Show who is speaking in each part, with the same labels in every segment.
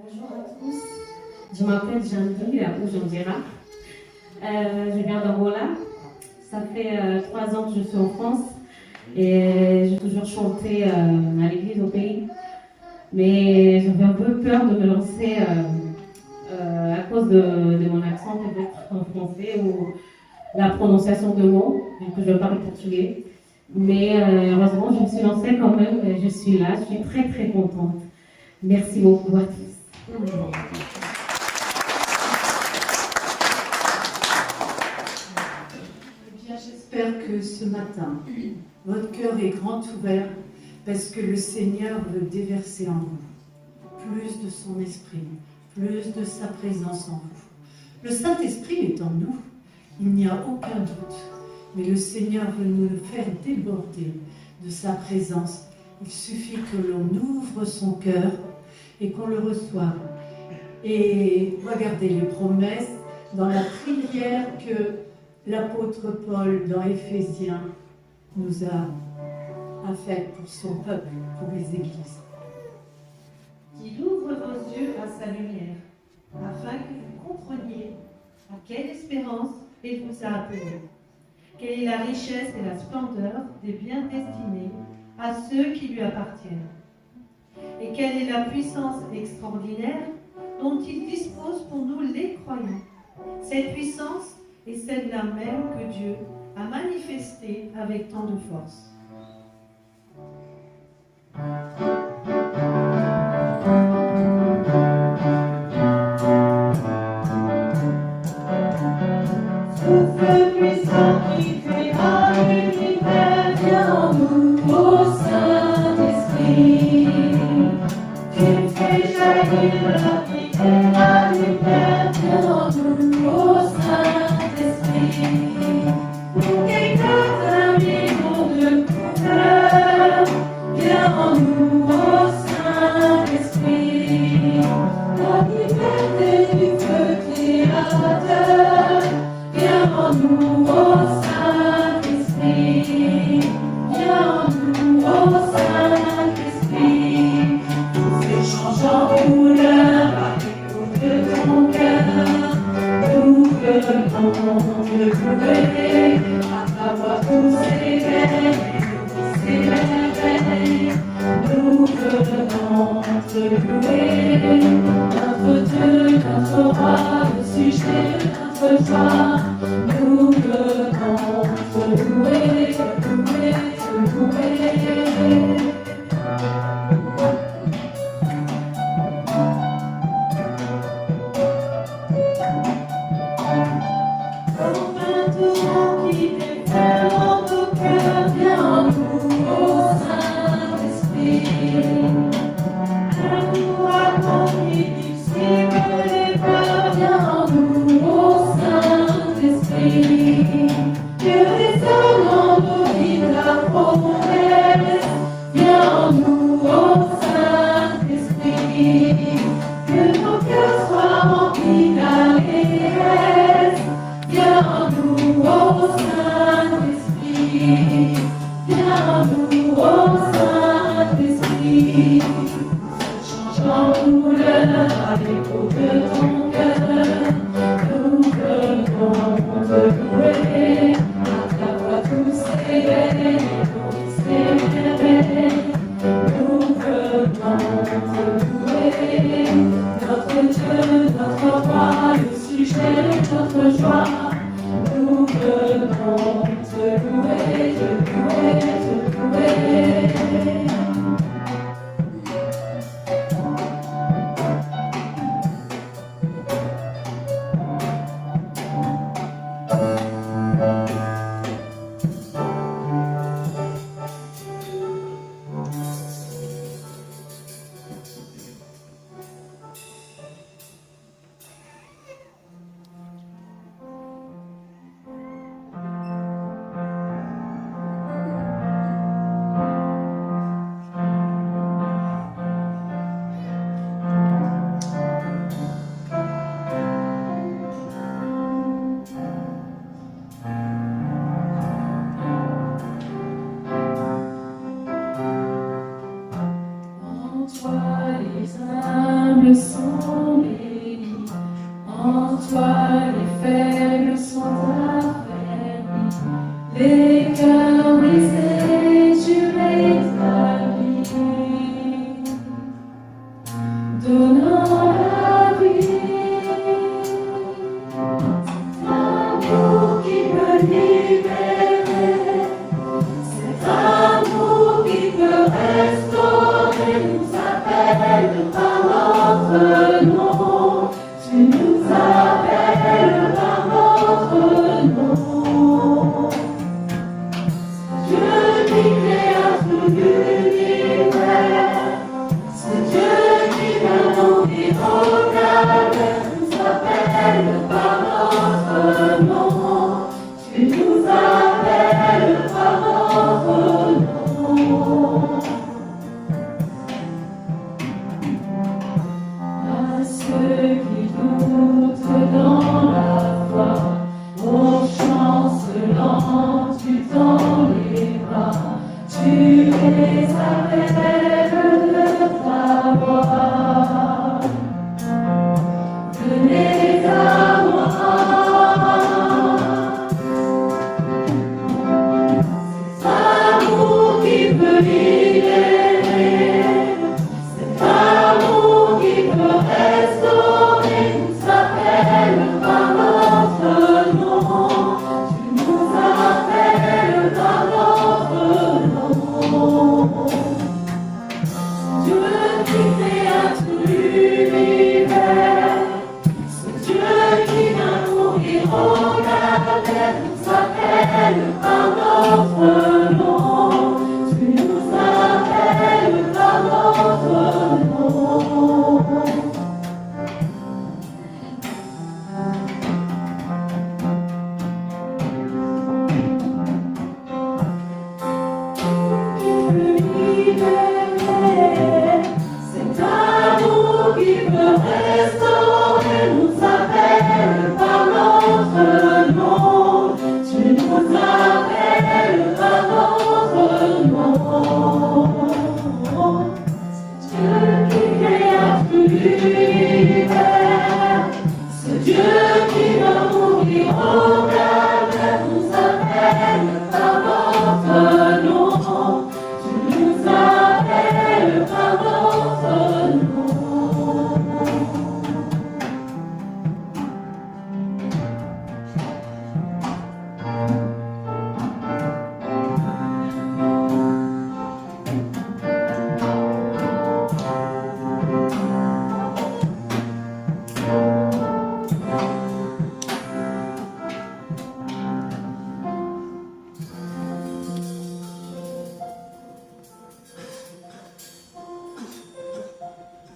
Speaker 1: Bonjour à tous, je m'appelle Jeanne-Guy ou Jean-Dira. Je viens d'Angola. Ça fait 3 ans que je suis en France et j'ai toujours chanté à l'église au pays. Mais j'avais un peu peur de me lancer à cause de mon accent peut-être en français ou la prononciation de mots, vu que je parle portugais. Mais heureusement, je me suis lancée quand même et je suis là. Je suis très très contente. Merci beaucoup à tous.
Speaker 2: Eh bien, j'espère que ce matin, votre cœur est grand ouvert parce que le Seigneur veut déverser en vous plus de son esprit, plus de sa présence en vous. Le Saint-Esprit est en nous, il n'y a aucun doute, mais le Seigneur veut nous le faire déborder de sa présence. Il suffit que l'on ouvre son cœur et qu'on le reçoive. Et regardez les promesses dans la prière que l'apôtre Paul dans Éphésiens nous a faite pour son peuple, pour les églises.
Speaker 3: Qu'il ouvre vos yeux à sa lumière, afin que vous compreniez à quelle espérance il vous a appelés, quelle est la richesse et la splendeur des biens destinés à ceux qui lui appartiennent, et quelle est la puissance extraordinaire dont il dispose pour nous les croyants. Cette puissance est celle-là même que Dieu a manifestée avec tant de force.
Speaker 4: Souffle puissant qui créa l'univers, viens en nous, ô Saint-Esprit. Tu fais jaillir la vie et la lumière, viens en nous, ô Saint-Esprit. Pour qu'éclate un million de couleurs, viens en nous, ô Saint-Esprit. La liberté du feu créateur, viens en nous, ô Saint-Esprit. Viens en nous, ô Saint-Esprit. Tout s'échange en couleurs à l'écoute de ton cœur. Nous venons te louer, à ta voix tout s'éveille, tout s'éveille. Nous venons te louer, notre Dieu, notre roi, le sujet de notre joie. Nous venons te louer, te louer, te louer. Comme un torrent qui déferle nos cœurs, viens en nous, ô Saint-Esprit. Un ouragan qui dissipe les peurs, viens en nous, ô Saint-Esprit. Que résonne en nos vies ta promesse, viens en nous, ô Saint-Esprit. Que nos cœurs soient remplis d'allégresse, viens en nous, ô Saint-Esprit. Viens en nous, ô Saint-Esprit. Change en couleur à l'écho de ton cœur. Nous venons te louer, à ta voix tout s'éveille, tout s'éveille. Nous venons te louer, notre Dieu, notre roi, le sujet de notre joie. Nous venons te louer, te louer, te louer. En toi les humbles sont les faibles sont affaiblis, les cœurs brisés, tu rétablis, donnant la vie. Cet amour qui peut libérer, cet amour qui peut restaurer, nous appelle par notre nom. Tu nous appelles par notre nom. Dieu qui créa tout l'univers, c'est Dieu qui vient nourrir au calvaire, nous appelle par notre nom. Tu nous appelles par notre nom. À ceux qui doutent dans la foi, au chancelant, tu tends les bras, tu les appelles de ta voix. Venez à moi. Cet amour qui peut libérer, cet amour qui peut restaurer, nous appelle par notre nom. Tu nous appelles par notre nom. Dieu qui créa tout l'univers, ce Dieu qui vient mourir au calvaire, nous appelle par notre nom. Tu nous appelles par notre nom. Cet amour qui peut restaurer, nous appelle par notre nom. Tu nous appelles par notre nom. Dieu qui créa tout l'univers, ce Dieu qui va mourir au calvaire, nous appelle par notre nom. Tu nous appelles par notre nom.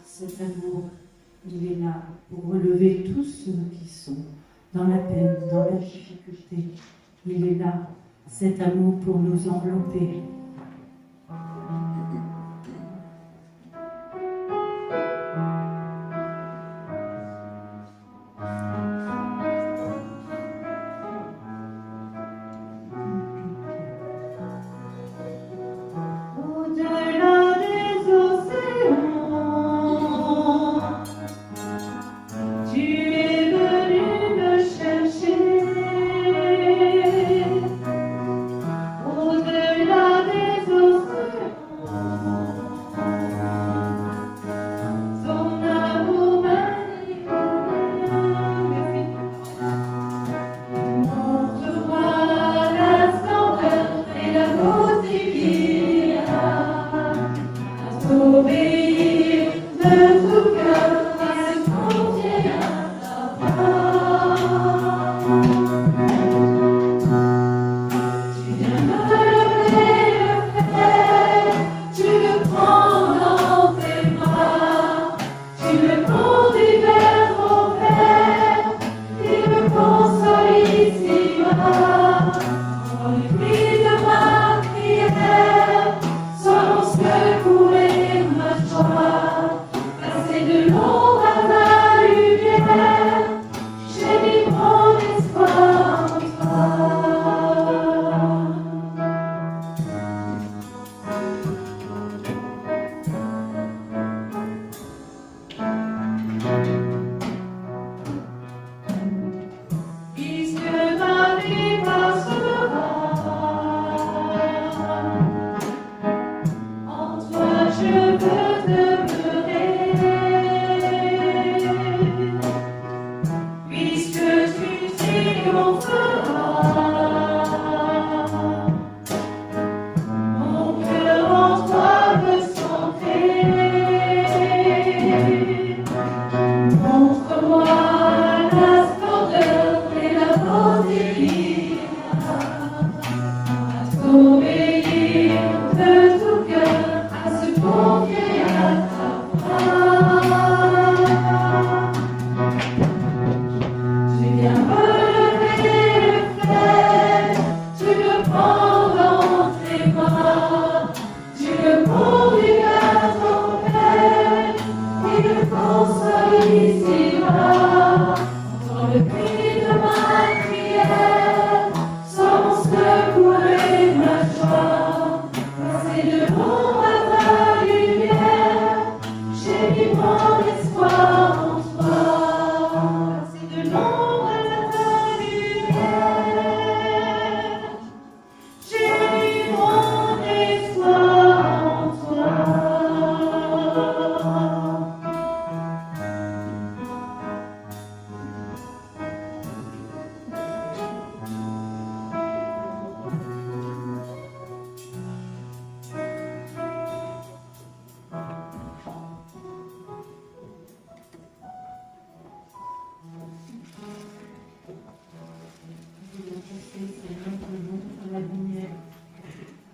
Speaker 2: Cet amour, il est là pour relever tous ceux qui sont dans la peine, dans la difficulté. Il est là, cet amour pour nous envelopper.
Speaker 3: Au-delà des océans, tu es venu me chercher. Au-delà des océans, son amour magnifique. Montre-moi la splendeur et la beauté qu'il y a à t'obéir de tout cœur à ce qu'on vient à ta voix. Tu viens me lever le fait, tu le prends dans tes bras, tu le conduis vers mon Père, il me console ici-bas. Dans le cri de ma prière, sois mon secours et ma joie. Passer de l'ombre à la lumière, j'ai mis mon espoir en toi.
Speaker 4: ici-bas, entends le cri de ma prière, sois mon secours et ma joie, passer de l'ombre à ta lumière, j'ai mis mon espoir en toi, passer de l'ombre à ta lumière, j'ai mis mon espoir en toi.
Speaker 2: La lumière.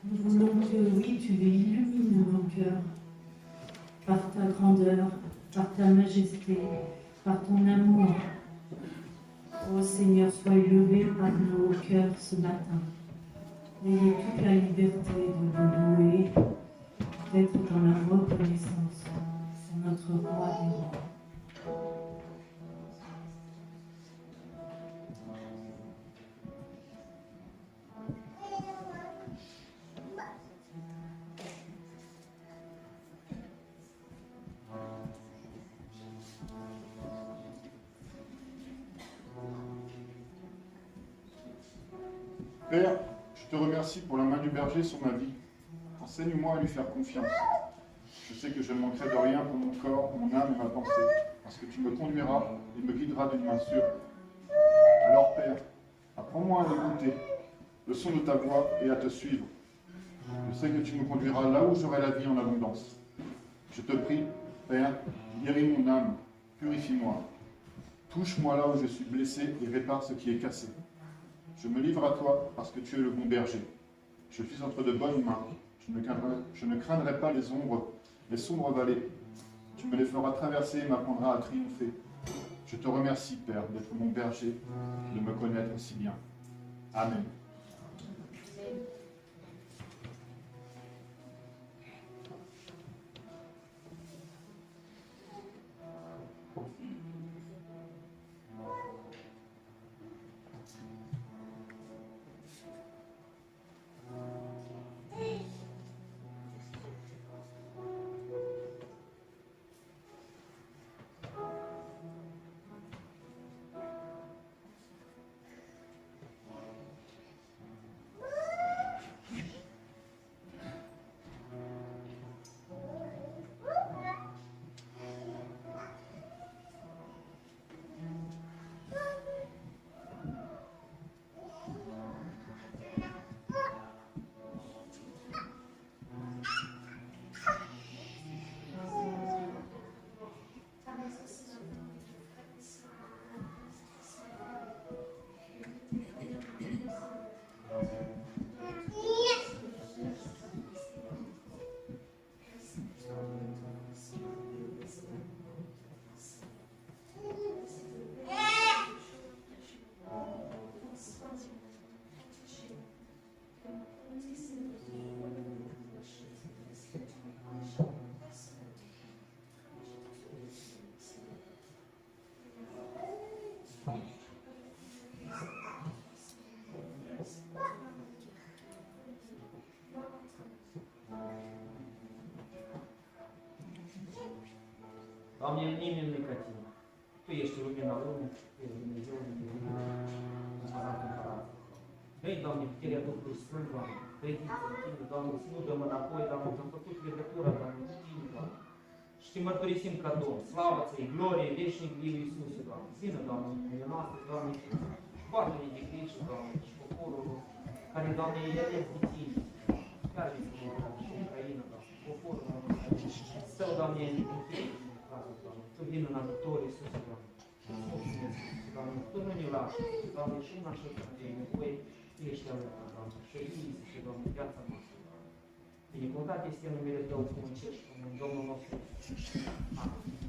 Speaker 2: Nous voulons que, oui, tu illumines nos cœurs par ta grandeur, par ta majesté, par ton amour. Ô Seigneur, sois élevé par nos cœurs ce matin. Ayez toute la liberté de nous louer, d'être dans la reconnaissance. C'est notre roi des rois.
Speaker 5: Père, je te remercie pour la main du berger sur ma vie. Enseigne-moi à lui faire confiance. Je sais que je ne manquerai de rien pour mon corps, mon âme et ma pensée, parce que tu me conduiras et me guideras d'une main sûre. Alors Père, apprends-moi à écouter le son de ta voix et à te suivre. Je sais que tu me conduiras là où j'aurai la vie en abondance. Je te prie, Père, guéris mon âme, purifie-moi. Touche-moi là où je suis blessé et répare ce qui est cassé. Je me livre à toi parce que tu es le bon berger. Je suis entre de bonnes mains. Je ne craindrai pas les sombres vallées. Tu me les feras traverser et m'apprendras à triompher. Je te remercie, Père, d'être mon berger, de me connaître si bien. Amen.
Speaker 6: Doamne, nimeni nu-i ca Tine. Tu ești lumina lumii, Tu ești Dumnezeu, Dumnezeu împărat. Dă-i, Doamne, puterea Duhului Sfânt, Doamne, credință în Tine, Doamne, să nu dăm înapoi, Doamne, că am făcut legătura, Doamne, cu Tine, Doamne. Și Te mărturisim ca Domn, slavă Ți-i, glorie, veșnic, viu Iisuse, Doamne. Vină, Doamne, în lumea noastră, Doamne, și poartă-ne de grijă, Doamne, și poporul care, Doamne, e ales de Tine. Care este Doamne, și Ucraina, Doamne, poporul, Doamne, Său, Doamne, în fiecare. Tu vin în ajutor, Iisuse, Doamne. Doamne, Tu nu ne lași, Doamne, și în așa de nevoie, Tu ești alături, Doamne, și Iisuse, Doamne, viața noastră. Binecuvântat este numele Tău, cum în cer și cum în Domnul nostru. Amin.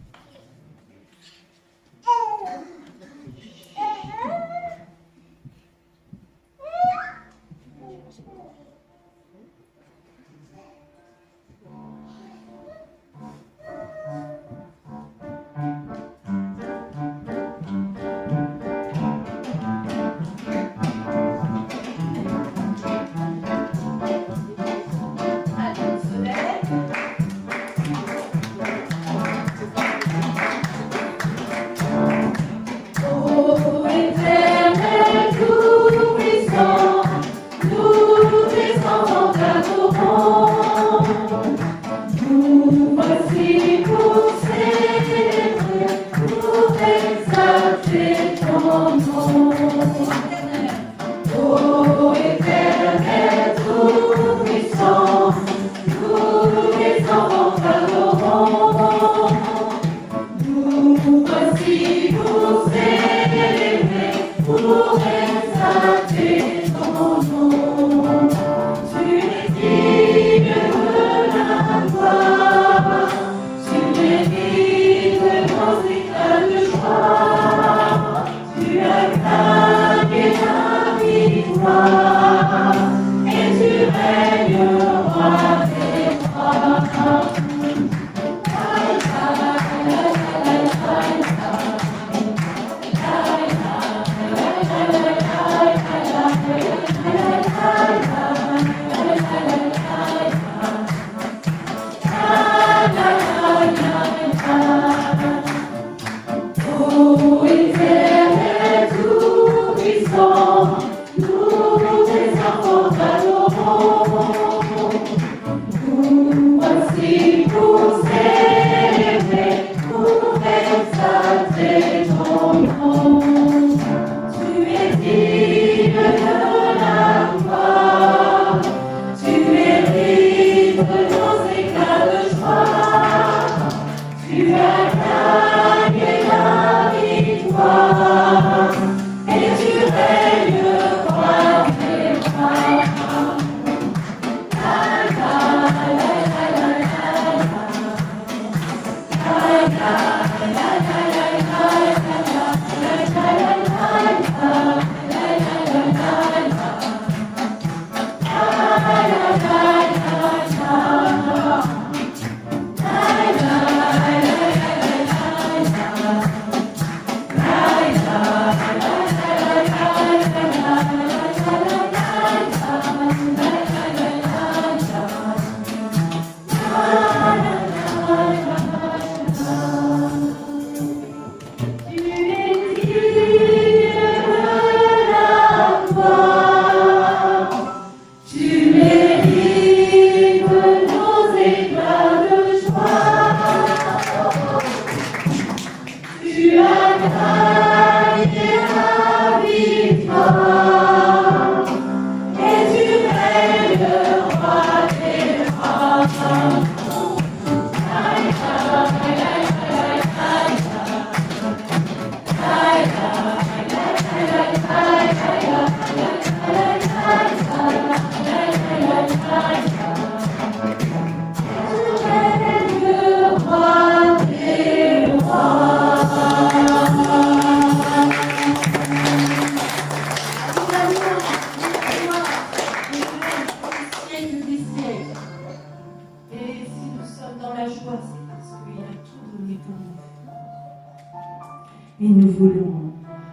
Speaker 2: Et nous voulons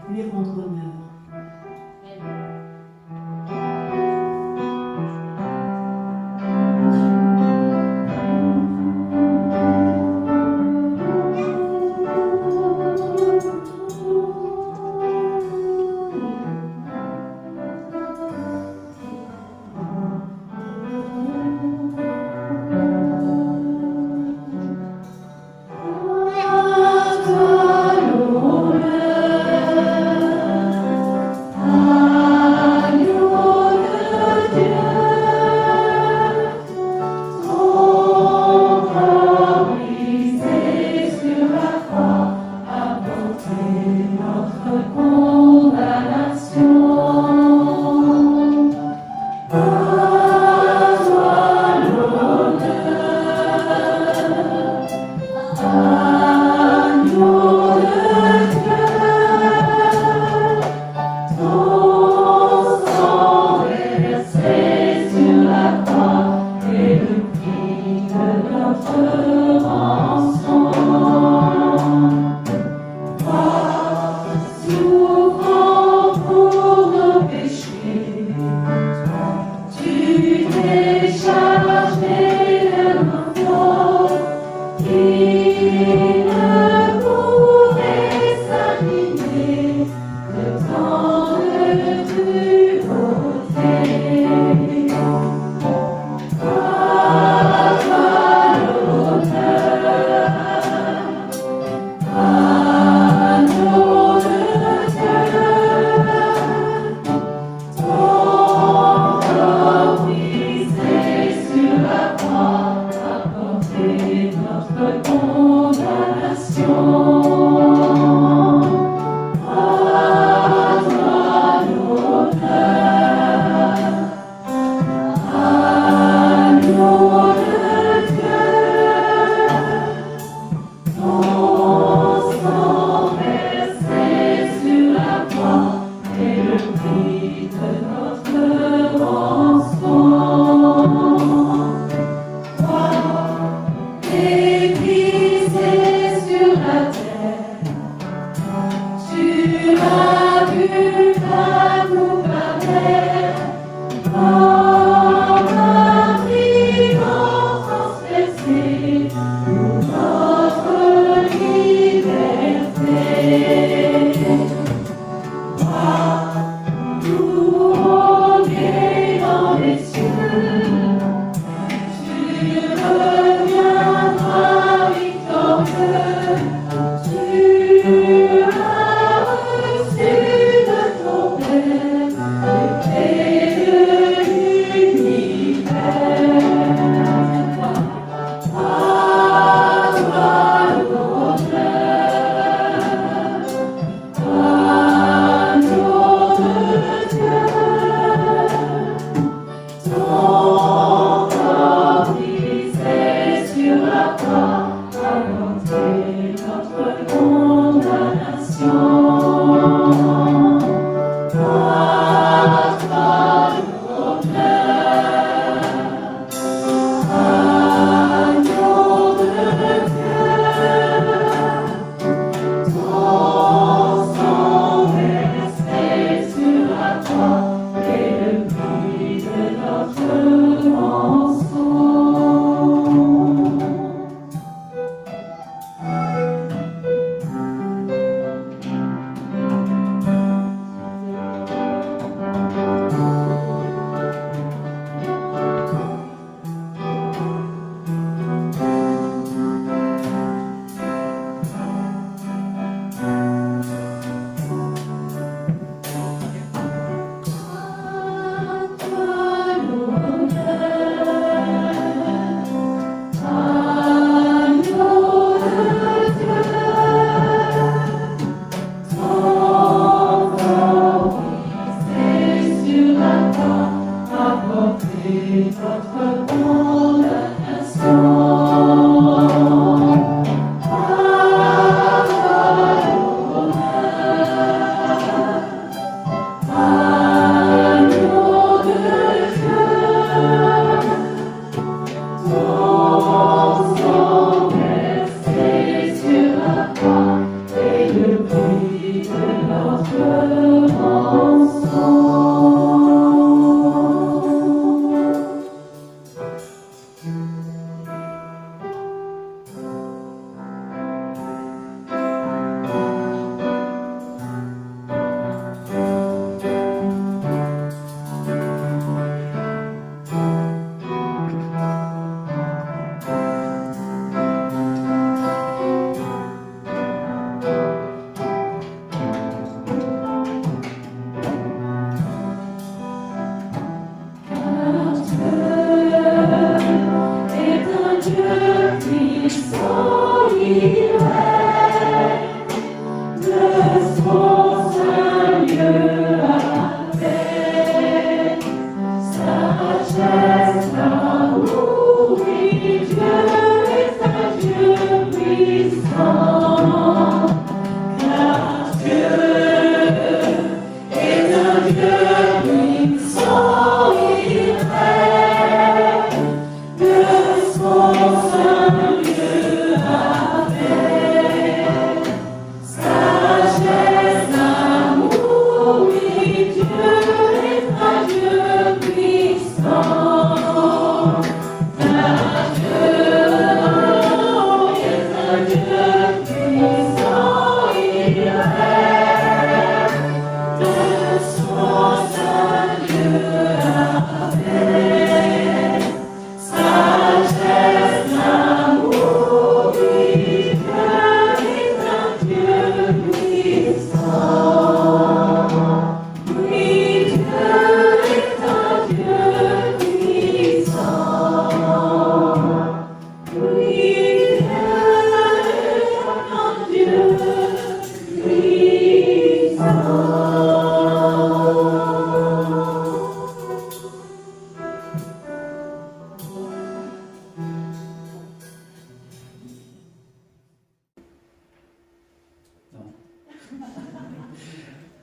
Speaker 2: lui rendre honneur.
Speaker 4: Lord.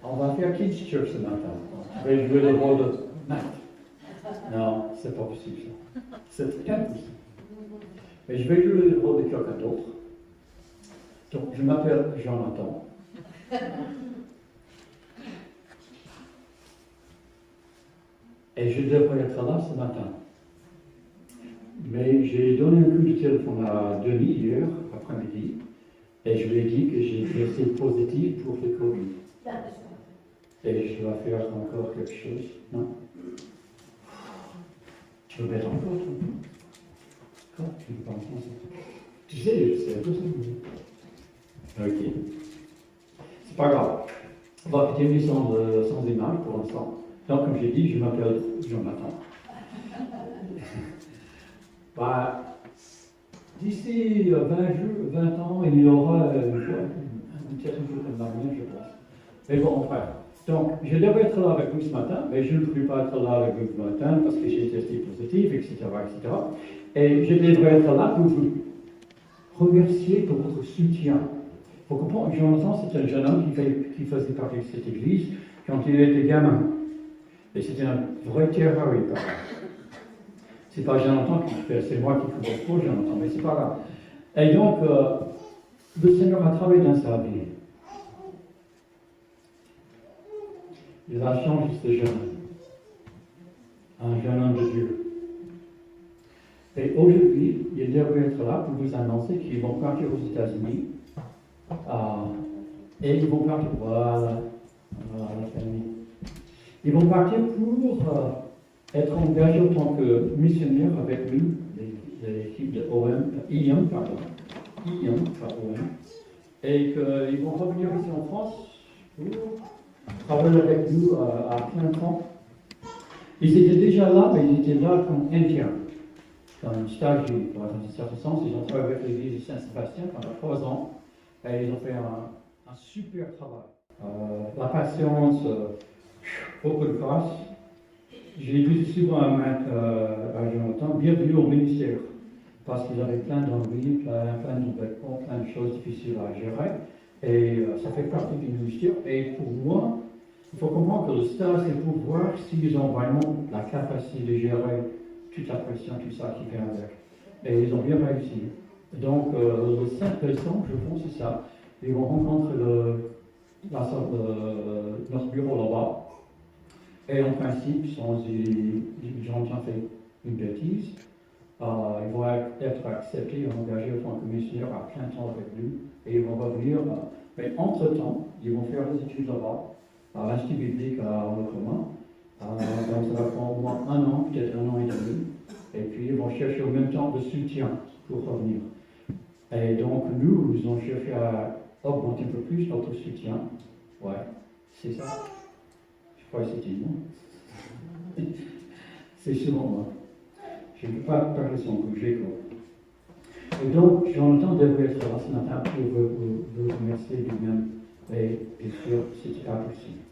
Speaker 7: On va faire Kids Church ce matin. Je vais jouer le rôle de Matt. Non, c'est pas possible ça. C'est impossible. Mais je vais jouer le rôle de quelqu'un d'autre. Donc, je m'appelle Jonathan. Et je devrais être là ce matin. Mais j'ai donné un coup de téléphone à Denis hier après-midi et je lui ai dit que j'ai testé positif pour le Covid. Et je dois faire encore quelque chose, non? Tu veux mettre en faute? Quoi? Tu veux pas entendre ça? Tu sais, c'est un peu ça. Ok. C'est pas grave. On va continuer sans image pour l'instant. Donc, comme j'ai dit, je m'appelle Jonathan. Bah, d'ici 20 ans, il y aura une certaine chose de mariage, je pense. Mais bon, enfin. Donc, je devrais être là avec vous ce matin, mais je ne peux pas être là avec vous ce matin parce que j'ai testé positif, etc., etc. Et je devrais être là pour vous remercier pour votre soutien faut comprendre, Jonathan, c'est un jeune homme qui faisait partie de cette église quand il était gamin. Et c'était un vrai terreur, il parlait. C'est pas Jonathan qui fait, c'est moi qui fais pour Jonathan, mais c'est pas grave. Et donc, le Seigneur a travaillé dans sa vie. Il a changé ce jeune homme, un jeune homme de Dieu. Et aujourd'hui, il devrait être là pour vous annoncer qu'ils vont partir aux États-Unis. Et ils vont partir, voilà la famille. Ils vont partir pour être engagés en tant que missionnaires avec nous, l'équipe de IAM, pardon. Et qu'ils vont revenir ici en France pour travailler avec nous à plein temps. Ils étaient déjà là, mais ils étaient là comme internes, comme stagiaires. Dans un certain sens, ils ont travaillé avec l'église de Saint-Sébastien pendant 3 ans. Et ils ont fait un super travail. La patience, beaucoup de grâce. J'ai dit souvent à Jonathan, bienvenue au ministère, parce qu'ils avaient plein d'ennuis, plein de choses difficiles à gérer. Et ça fait partie du ministère. Et pour moi, il faut comprendre que le stage, c'est pour voir s'ils ont vraiment la capacité de gérer toute la pression, tout ça qui vient avec. Et ils ont bien réussi. Donc, le 5 décembre, je pense, c'est ça. Ils vont rencontrer notre bureau là-bas. Et en principe, si Jonathan fait une bêtise, ils vont être acceptés et engagés en tant que missionnaires à plein temps avec nous. Et ils vont revenir. Mais entre-temps, ils vont faire des études là-bas, à l'Institut biblique à Oklahoma. Donc, ça va prendre au moins 1 an, peut-être 1 an et demi. Et puis, ils vont chercher au même temps de soutien pour revenir. Et donc, nous avons cherché à augmenter un peu plus notre soutien. Ouais, c'est ça. Je crois que c'était moi. C'est souvent moi. Je ne peux pas parler sans bouger, quoi. Et donc, Jonathan devrait être là ce matin pour vous remercier lui-même. Et bien sûr, c'était impossible.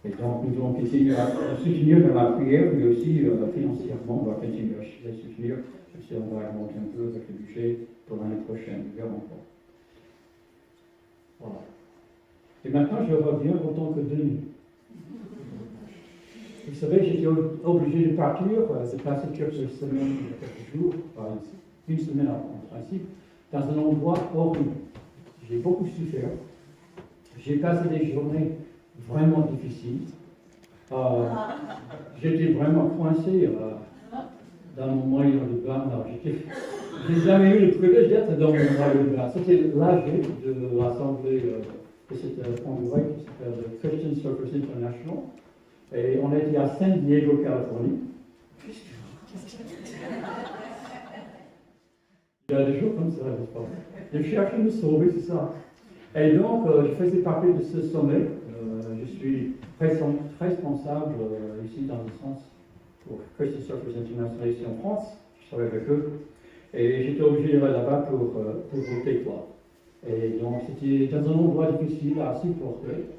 Speaker 7: Et donc, nous devons continuer à soutenir dans la prière, mais aussi financièrement, on va continuer à les soutenir. Si on va augmenter un peu avec le budget pour l'année prochaine, nous verrons pas. Voilà. Et maintenant, je reviens en tant que Denis. Vous savez, j'étais obligé de partir, de passer quelques semaines, quelques jours, une semaine en principe, dans un endroit horrible. J'ai beaucoup souffert. J'ai passé des journées vraiment difficiles. J'étais vraiment coincé dans mon moyen de bain. J'ai jamais eu le privilège d'être dans mon moyen de bain. C'était l'AG de l'Assemblée de cette congrès qui s'appelle Christian Circus International. Et on était à San Diego, Californie. Il y a des jours comme ça, n'est-ce pas? Je cherche à nous sauver, c'est ça. Et donc, je faisais partie de ce sommet. Je suis responsable ici, dans le sens, pour Christian Circus International ici en France. Je travaille avec eux. Et j'étais obligé d'aller là-bas pour voter quoi. Et donc, c'était dans un endroit difficile à supporter.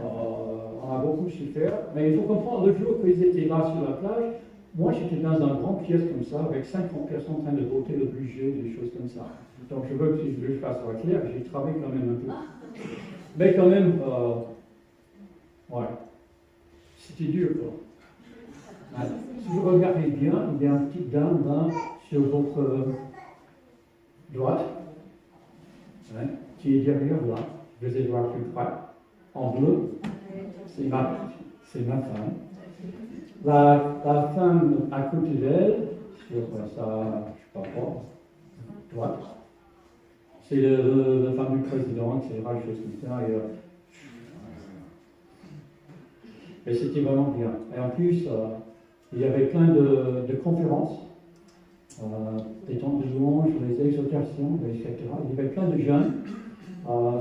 Speaker 7: On a beaucoup souffert. Mais il faut comprendre, le jour qu'ils étaient là sur la plage, moi j'étais dans une grande pièce comme ça, avec 50 personnes en train de voter le budget, des choses comme ça. Donc je veux que je fasse clair, j'ai travaillé quand même un peu. Mais quand même, ouais, c'était dur quoi. Si vous regardez bien, il y a un petit dame là sur votre droite, hein, qui est derrière là. Je vais essayer de voir plus près. En bleu, c'est ma femme. La femme à côté d'elle, sur sa, je ne sais pas quoi, droite, c'est la femme du président, etc., des choses comme ça. Et c'était vraiment bien. Et en plus, il y avait plein de conférences, des temps de louange, les exhortations, etc. Il y avait plein de jeunes.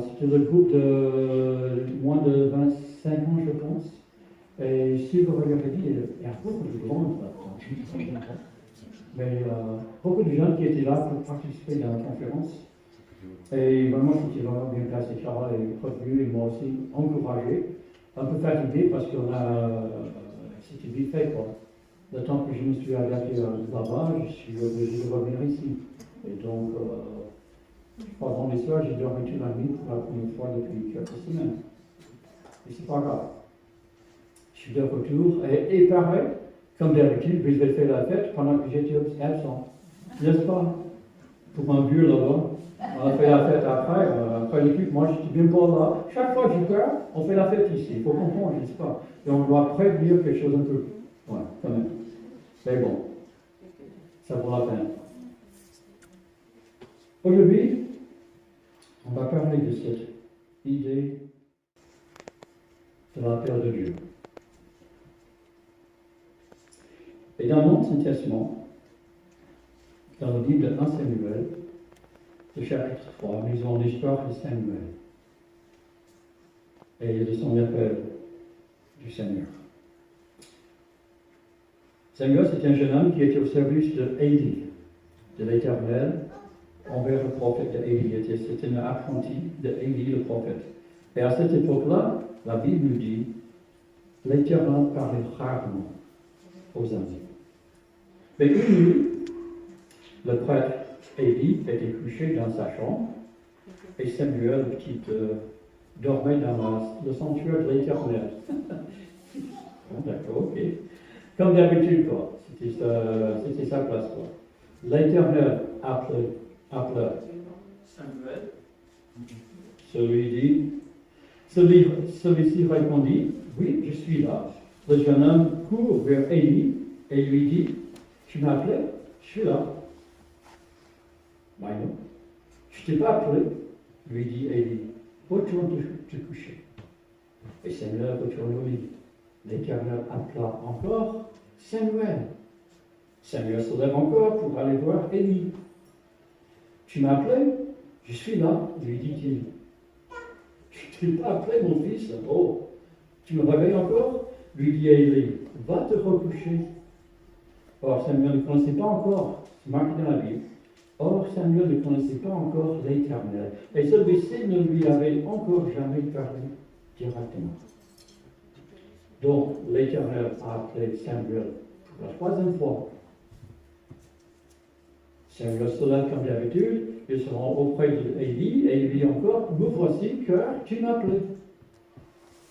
Speaker 7: C'était le groupe de moins de 25 ans, je pense. Et si vous regardez, il y a beaucoup de grands là-dedans. Mais beaucoup de jeunes qui étaient là pour participer dans la conférence. Et vraiment, c'était vraiment bien placé. Carole est revenue et moi aussi encouragé. Un peu fatigué parce que c'était vite fait, quoi. Le temps que je me suis adapté là-bas, je suis obligé de revenir ici. Et donc, Je crois dans l'histoire, j'ai dormi toute la nuit pour la première fois depuis quelques semaines. Et c'est pas grave. Je suis de retour, et pareil, comme d'habitude, je vais faire la fête pendant que j'étais absent. N'est-ce pas? Pour un vieux là-bas. On a fait la fête après l'équipe, moi je suis même pas là. Chaque fois que je pars, on fait la fête ici. Il faut comprendre, n'est-ce pas? Et on doit prévenir quelque chose un peu. Ouais, quand même. Mais bon, ça vaut la peine. Aujourd'hui, on va parler de cette idée de l'appel de Dieu. Et dans l'Ancien Testament, dans le livre de 1 Samuel, le chapitre 3, nous avons l'histoire de Samuel et de son appel du Seigneur. Samuel, c'est un jeune homme qui était au service de Élie, de l'Éternel, envers le prophète de Élie. C'était un apprenti de Élie, le prophète. Et à cette époque-là, la Bible nous dit, l'Éternel parlait rarement aux amis. Mais une nuit, le prêtre Élie était couché dans sa chambre et Samuel, le petit, dormait dans le sanctuaire de l'Éternel. Bon, d'accord, ok. Comme d'habitude, quoi. C'était sa place, quoi. L'Éternel appela Samuel. Celui-ci répondit, oui, je suis là. Le jeune homme court vers Élie et lui dit, tu m'appelais? Je suis là. Non, je t'ai pas appelé, lui dit Élie. Retourne te coucher. Et Samuel retourne au lit. L'Éternel appela encore Samuel. Samuel se lève encore pour aller voir Élie. Tu m'as appelé? Je suis là, lui dit-il. Je t'ai pas appelé, mon fils. Oh, tu me réveilles encore? Lui dit Élie. Va te recoucher. Or, Samuel ne connaissait pas encore, c'est marqué dans la Bible. Or, Samuel ne connaissait pas encore l'Éternel. Et celui-ci ne lui avait encore jamais parlé directement. Donc, l'Éternel a appelé Samuel pour la troisième fois. Samuel se lève comme d'habitude, il se rend auprès d'Élie et il dit encore, me voici car tu m'appelais.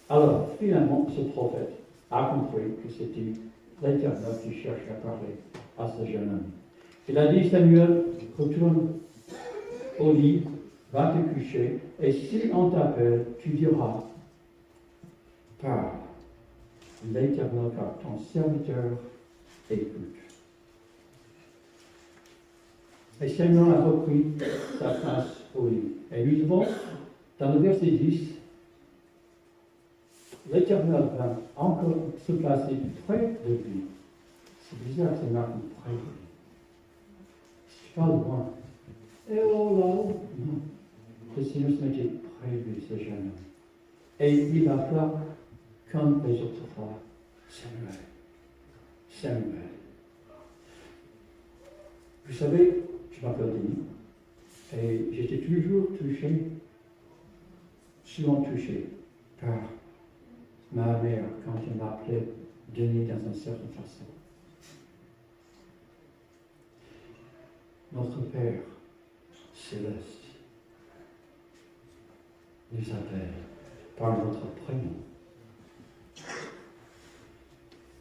Speaker 7: Alors, finalement, ce prophète a compris que c'était l'Éternel qui cherche à parler à ce jeune homme. Il a dit, Samuel, retourne au lit, va te coucher, et si on t'appelle, tu diras, parle, l'Éternel, car ton serviteur écoute. Et Samuel a repris sa place au lit. Et nous avons, dans le verset 10, l'Éternel va encore se placer près de lui. C'est bizarre que c'est marqué près de lui. C'est pas loin. Et oh là, non. Le Seigneur se mettait près de lui, ce jeune homme. Et il appela comme les autres fois, Samuel. Samuel. Vous savez, je m'appelle Denis, et j'étais toujours touché, souvent touché par ma mère quand elle m'appelait Denis dans une certaine façon. Notre Père céleste nous appelle par notre prénom.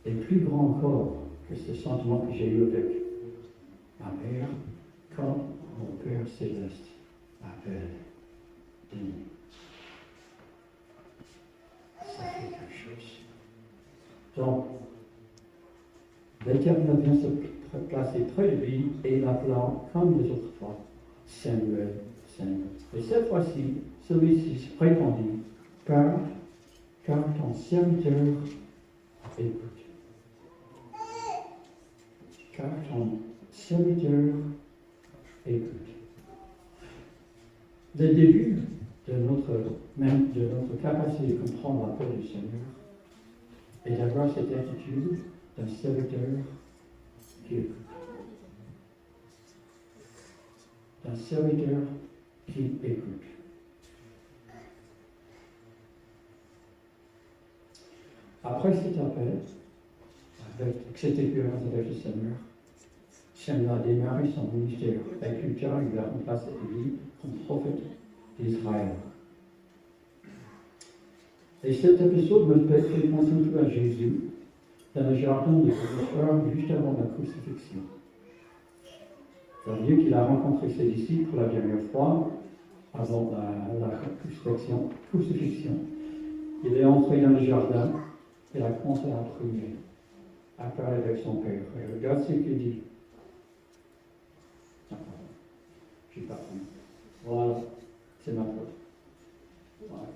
Speaker 7: Et plus grand encore que ce sentiment que j'ai eu avec ma mère quand mon Père céleste m'appelle Denis. Ça fait quelque chose. Donc, l'Éternel vient se placer près de lui et l'appelant comme les autres fois, Samuel, Samuel. Et cette fois-ci, celui-ci répondit, parle, car ton serviteur écoute. Car ton serviteur écoute. Le début de notre capacité de comprendre la parole du Seigneur est d'avoir cette attitude d'un serviteur qui écoute. D'un serviteur qui écoute. Après cet appel, avec cette expérience avec le Seigneur a démarré son ministère. Et plus tard, il a remplacé Élie, comme prophète d'Israël. Et cet épisode me fait penser un peu à Jésus dans le jardin de Gethsemane juste avant la crucifixion. C'est-à-dire qu'il a rencontré ses disciples pour la dernière fois avant la crucifixion. Il est entré dans le jardin, il a commencé à prier, à parler avec son Père. Et regarde ce qu'il dit. Je n'ai pas pris. Voilà, c'est ma faute. Voilà.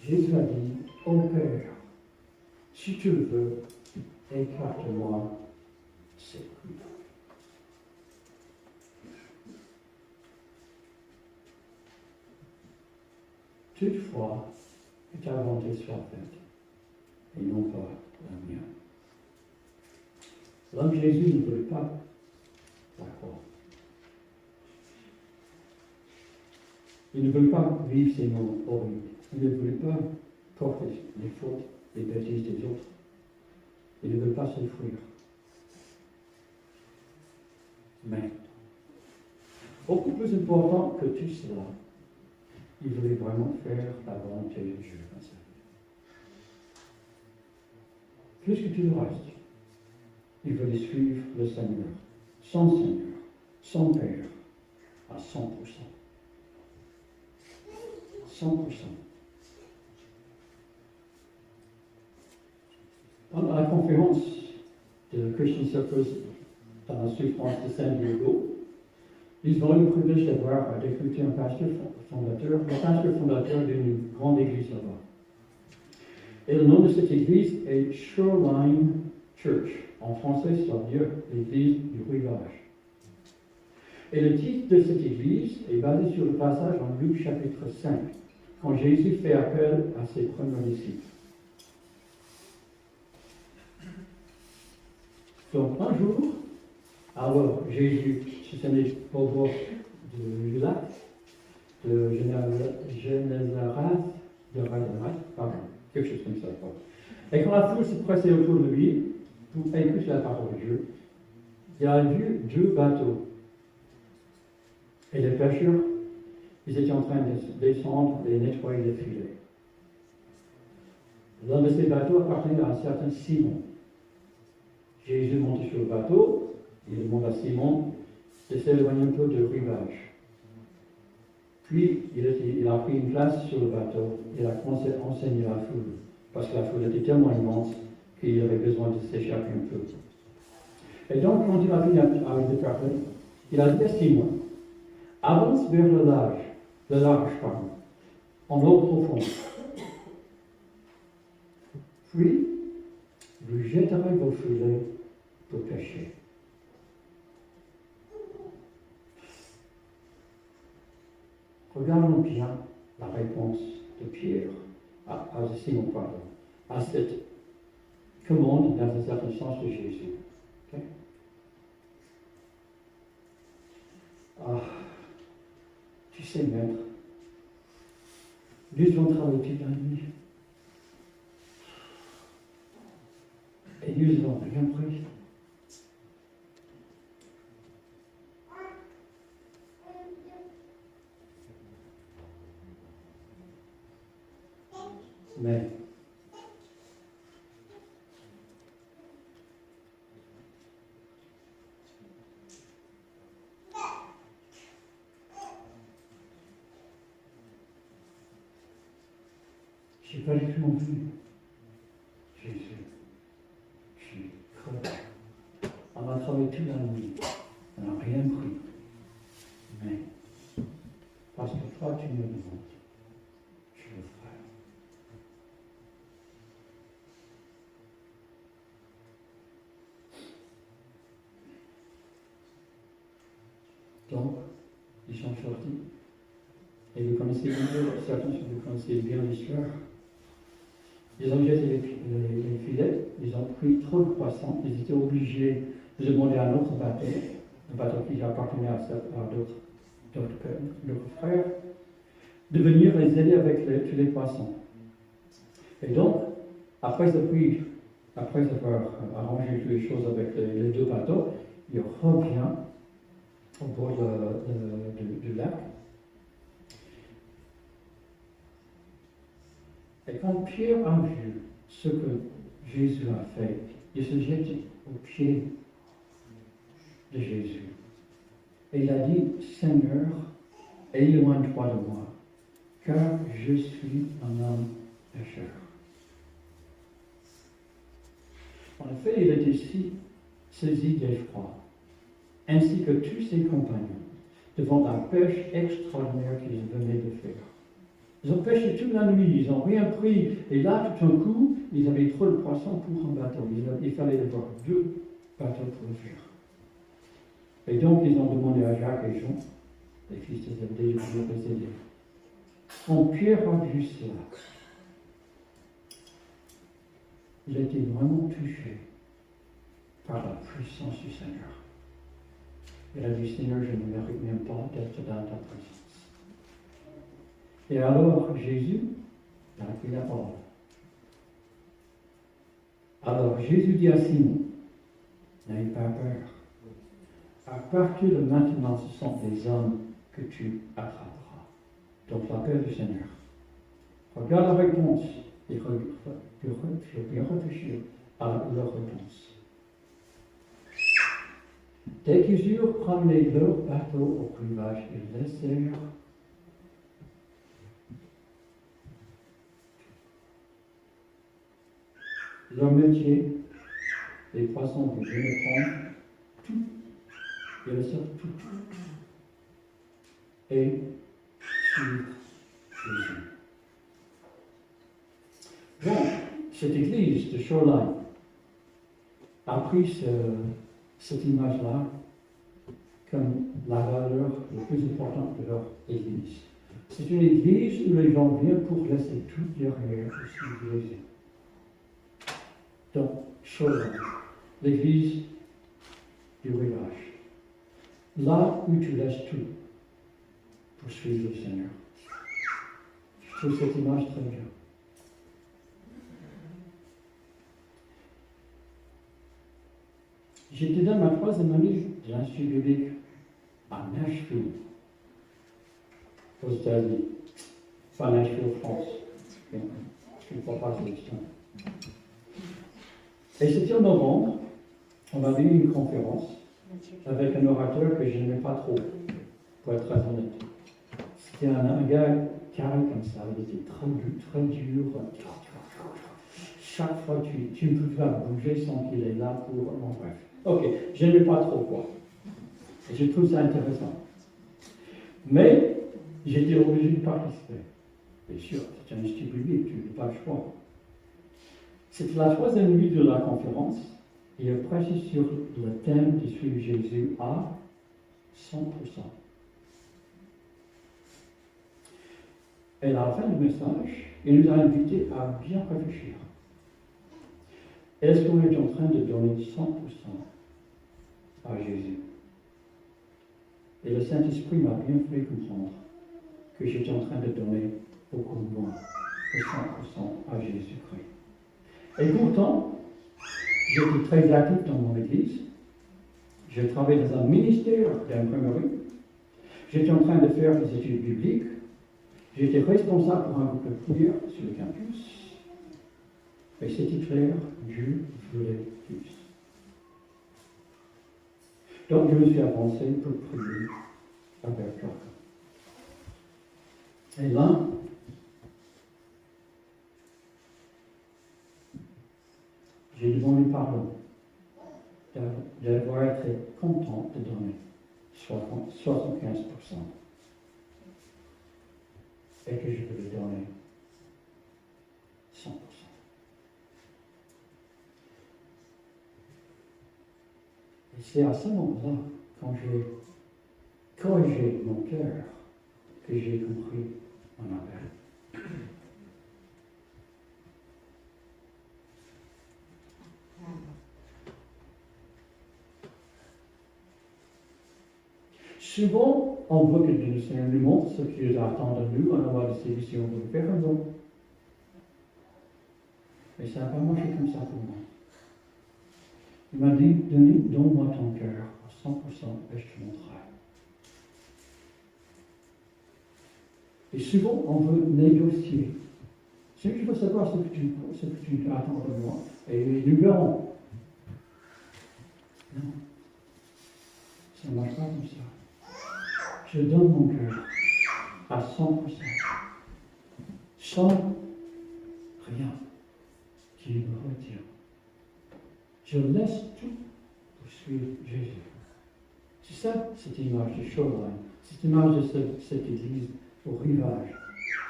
Speaker 7: Jésus a dit, ô Père, si tu le veux, écarte-moi cette coupe. Toutefois, que ta volonté soit faite, et non pas la mienne. L'homme Jésus ne voulait pas la croix. Il ne voulait pas vivre ces moments horribles. Il ne voulait pas porter les fautes, les bêtises des autres. Il ne veut pas souffrir. Mais, beaucoup plus important que tout cela, il voulait vraiment faire la volonté de Dieu dans sa vie. Plus que tout le reste, il voulait suivre le Seigneur, son Père, à 100%. 100%. Pendant la conférence de Christian Circles dans la souffrance de San Diego, ils ont eu le privilège d'avoir d'écouter un pasteur fondateur d'une grande église là-bas. Et le nom de cette église est Shoreline Church. En français, ça veut dire l'église du rivage. Et le titre de cette église est basé sur le passage en Luc chapitre 5, quand Jésus fait appel à ses premiers disciples. Donc un jour, alors Jésus se tenait au bord du lac de pardon, quelque chose comme ça. Et quand la foule se pressait autour de lui pour écouter la parole de Dieu, il a vu 2 bateaux. Et les pêcheurs, ils étaient en train de descendre et nettoyer les filets. L'un de ces bateaux appartenait à un certain Simon. Jésus monte sur le bateau, il demande à Simon de s'éloigner un peu du rivage. Puis, il a pris une place sur le bateau et il a commencé à enseigner la foule, parce que la foule était tellement immense qu'il avait besoin de s'échapper un peu. Et donc, quand il a fini avec le parler, il a dit à Simon, avance vers le large, en eau profonde. Puis, vous jetterez vos filets pour pêcher. Regardons bien la réponse de Pierre, de Simon, à cette commande dans un certain sens de Jésus. Okay? Tu sais, maître, nous avons travaillé toute la nuit. Et nous n'avons rien pris. Mais je n'ai pas du tout non plus. Jésus, je suis crevé. On a travaillé toute la nuit. On n'a rien pris. Mais, parce que toi, tu me demandes, je le ferai. Donc, ils sont sortis. Et vous connaissez bien, certains vous connaissez bien l'histoire. Ils ont jeté les filets, ils ont pris trop de poissons, ils étaient obligés de demander à un autre bateau, un bateau qui appartenait à d'autres frères, de venir les aider avec tous les poissons. Et donc, après avoir arrangé toutes les choses avec les 2 bateaux, il revient au bord du lac. Et quand Pierre a vu ce que Jésus a fait, il se jette aux pieds de Jésus. Et il a dit, Seigneur, éloigne-toi de moi, car je suis un homme pécheur. En effet, il était saisi d'effroi, ainsi que tous ses compagnons, devant la pêche extraordinaire qu'ils venaient de faire. Ils ont pêché toute la nuit, ils n'ont rien pris, et là, tout d'un coup, ils avaient trop de poissons pour un bateau. Il fallait avoir 2 bateaux pour le faire. Et donc, ils ont demandé à Jacques et Jean, les fils de Zébédée, de les aider. Quand Pierre a vu cela, il était vraiment touché par la puissance du Seigneur. Il a dit, Seigneur, je ne mérite même pas d'être dans ta présence. Et alors, Jésus a pris la parole. Alors, Jésus dit à Simon, n'aie pas peur. À partir de maintenant, ce sont des hommes que tu attraperas. Donc, l'appel du Seigneur. Regarde la réponse et bien réfléchir à leur réponse. Dès qu'ils eurent ramené leur bateau au rivage, ils laissèrent leur métier, les poissons que je vais prendre, tout, ils laissèrent tout. Et suivre Jésus. Bon, cette église de Shoreline a pris cette image-là comme la valeur la plus importante de leur église. C'est une église où les gens viennent pour laisser tout derrière et suivre Jésus. Donc, Shoreline, l'église du rivage. Là où tu laisses tout pour suivre le Seigneur. Je trouve cette image très bien. J'étais dans ma 3e année de l'Institut biblique à Nashville, aux États-Unis. Pas Nashville, France. Je ne crois pas cette question. Et c'était en novembre, on avait eu une conférence avec un orateur que je n'aimais pas trop, pour être très honnête. C'était un gars carré comme ça, il était très dur. Chaque fois, tu ne peux pas bouger sans qu'il est là pour... Bon, bref. Ok, je n'aimais pas trop quoi. Et je trouve ça intéressant. Mais, j'étais obligé de participer. Bien sûr, c'est un institut public, tu n'as pas le choix. C'était la 3e nuit de la conférence, et il prêchait sur le thème de suivre Jésus à 100%. Et à la fin du message, il nous a invités à bien réfléchir. Est-ce qu'on est en train de donner 100% à Jésus? Et le Saint-Esprit m'a bien fait comprendre que j'étais en train de donner beaucoup moins que 100% à Jésus-Christ. Et pourtant, j'étais très actif dans mon église. Je travaillais dans un ministère d'imprimerie. J'étais en train de faire des études bibliques. J'étais responsable pour un groupe de prière sur le campus. Mais c'était clair, Dieu voulait plus. Donc je me suis avancé pour prier avec toi. Et là, j'ai demandé pardon d'avoir été content de donner 75%. Et que je voulais donner 100%. Et c'est à ce moment-là, quand j'ai corrigé mon cœur, que j'ai compris mon appel. Souvent, on veut que le Seigneur nous montre ce qu'il attend de nous, on aura des solutions pour le faire, non. Mais ça n'a pas marché comme ça pour moi. Il m'a dit, donne-moi ton cœur à 100% et je te montrerai. Et souvent, on veut négocier. Je veux savoir ce que tu attends de moi. Et nous verrons. Non. Ça ne marche pas comme ça. Je donne mon cœur à 100%. Sans rien qui me retient. Je laisse tout pour suivre Jésus. C'est ça, cette image de Shoreline, cette image de cette église au rivage.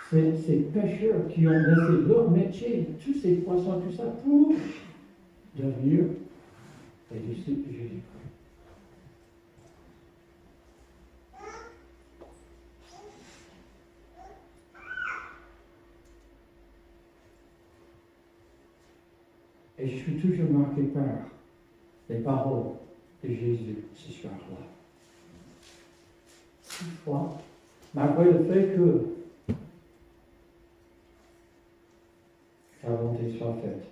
Speaker 7: C'est ces pêcheurs qui ont laissé leur métier, tous ces poissons, tout ça, pour devenir les disciples de Jésus-Christ. Et je suis toujours marqué par les paroles de Jésus ce soir-là. Toutefois, malgré le fait que ta volonté soit faite,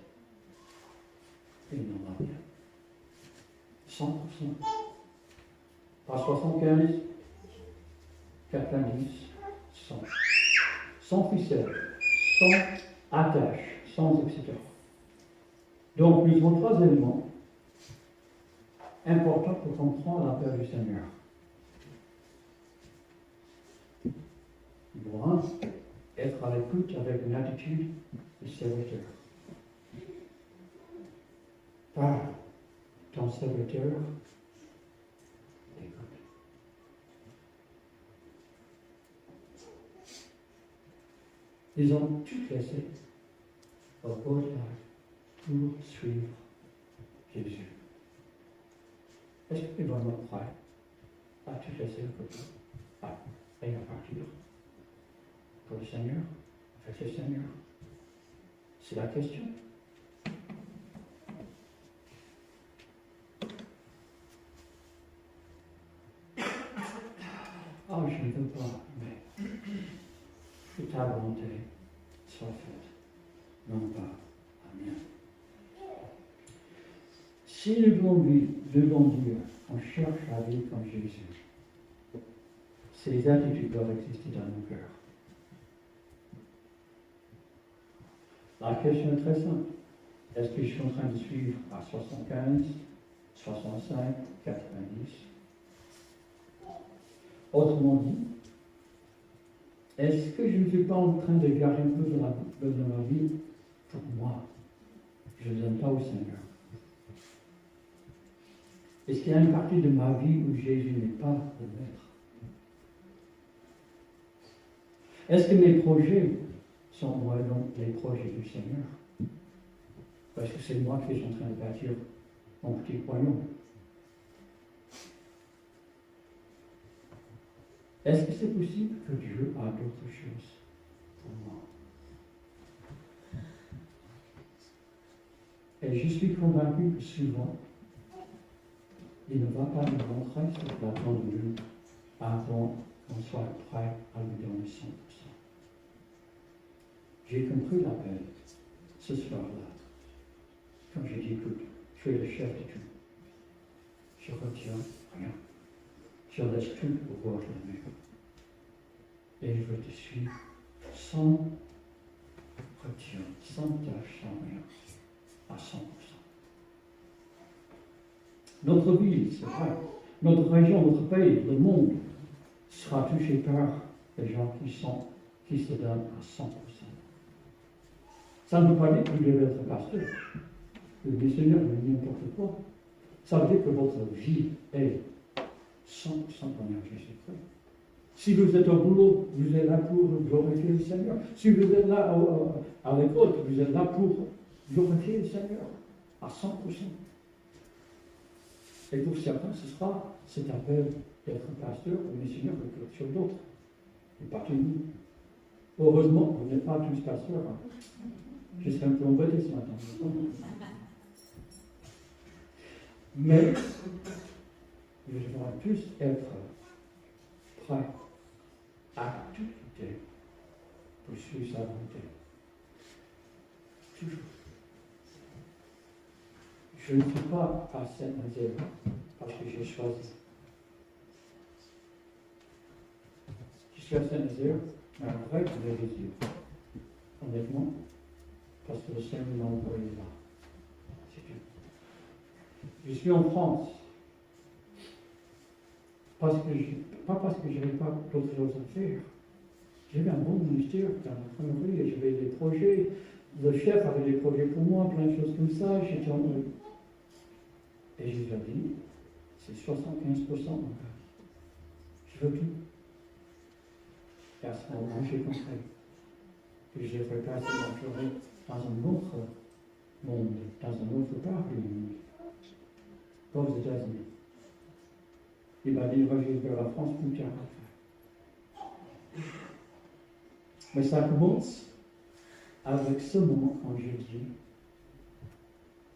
Speaker 7: et non la mienne. 100%. Pas 75, 90, 100. Sans ficelle, sans attache, sans etc. Donc, nous avons 3 éléments importants pour comprendre l'appel du Seigneur. Numéro 1, être à l'écoute avec une attitude de serviteur. Par ton serviteur, écoute. Ils ont tout laissé au bord de la pour suivre Jésus. Est-ce que tu es vraiment prêt à tout laisser de côté et à partir pour le Seigneur, avec le Seigneur? C'est la question. Oh, je ne veux pas, mais que ta volonté soit faite, non pas la mienne. Si nous devons dire qu'on cherche à vivre comme Jésus, ces attitudes doivent exister dans nos cœurs. La question est très simple. Est-ce que je suis en train de suivre à 75, 65, 90? Autrement dit, est-ce que je ne suis pas en train de garder un peu de ma vie pour moi? Je ne donne pas au Seigneur. Est-ce qu'il y a une partie de ma vie où Jésus n'est pas le maître? Est-ce que mes projets sont vraiment les projets du Seigneur? Parce que c'est moi qui suis en train de bâtir mon petit royaume. Est-ce que c'est possible que Dieu a d'autres choses pour moi? Et je suis convaincu que souvent, il ne va pas nous montrer ce qu'il attend de nous avant qu'on soit prêt à lui donner 100%. J'ai compris l'appel ce soir-là. Quand j'ai dit, écoute, tu es le chef de tout. Je retiens rien. Je laisse tout au bord de la mer. Et je veux te suivre sans retien, sans tâche, sans rien, à 100%. Notre vie, c'est vrai, notre région, notre pays, le monde sera touché par les gens qui se donnent à 100%. Ça ne veut pas dire que vous devez être pasteur, le missionnaire ou n'importe quoi. Ça veut dire que votre vie est 100% pour Jésus-Christ. Si vous êtes au boulot, vous êtes là pour glorifier le Seigneur. Si vous êtes là à l'école, vous êtes là pour glorifier le Seigneur à 100%. Et pour certains, ce sera cet appel d'être un pasteur ou missionnaire ou quelque chose d'autre. Et pas tout le monde. Heureusement, vous n'êtes pas tous pasteurs. Je serais un peu embêté ce matin. Mais nous devons tous être prêts à tout quitter pour suivre sa volonté. Toujours. Je ne suis pas à Saint-Nazaire parce que j'ai choisi. Je suis à Saint-Nazaire Mais après, tu lèves les yeux. Honnêtement, parce que le Seigneur m'a envoyé là. C'est tout. Je suis en France. Pas parce que je n'avais pas d'autres choses à faire. J'avais un bon ministère dans l'imprimerie et j'avais des projets. Le chef avait des projets pour moi, plein de choses comme ça. J'étais en... Et je lui ai dit, c'est 75% mon gars. Je veux tout. Et à ce moment, j'ai compris que je devrais passer ma journée dans un autre monde, dans un autre part du monde, pas aux États-Unis. Il m'a dit, reviens vers la France plus tard. Mais ça commence avec ce moment quand je dis,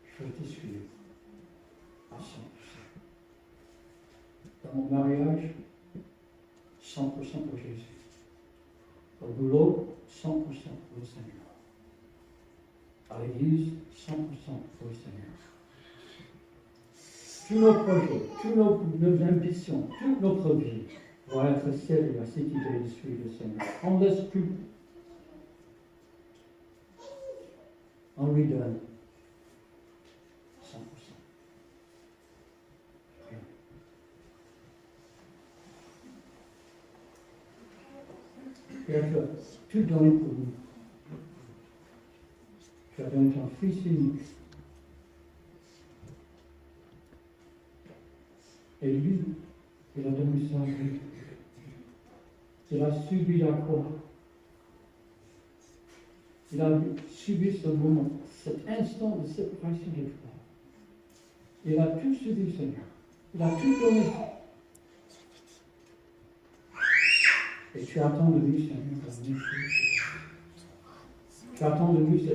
Speaker 7: je vais te suivre à 100%. Dans mon mariage, 100% pour Jésus. Au boulot, 100% pour le Seigneur. À l'église, 100% pour le Seigneur. Tous nos projets, toutes nos ambitions, toute notre vie doit être celle de la cette idée de suivre le Seigneur. On ne laisse plus. On lui donne 100%. Et tu as tout donné pour nous. Tu as donné ton Fils unique. Et lui, il a donné sa vie. Il a subi la croix. Il a subi ce moment, cet instant de séparation de toi. Il a tout subi, Seigneur. Il a tout donné. Et tu attends de lui, Seigneur, la même chose. Tu attends de lui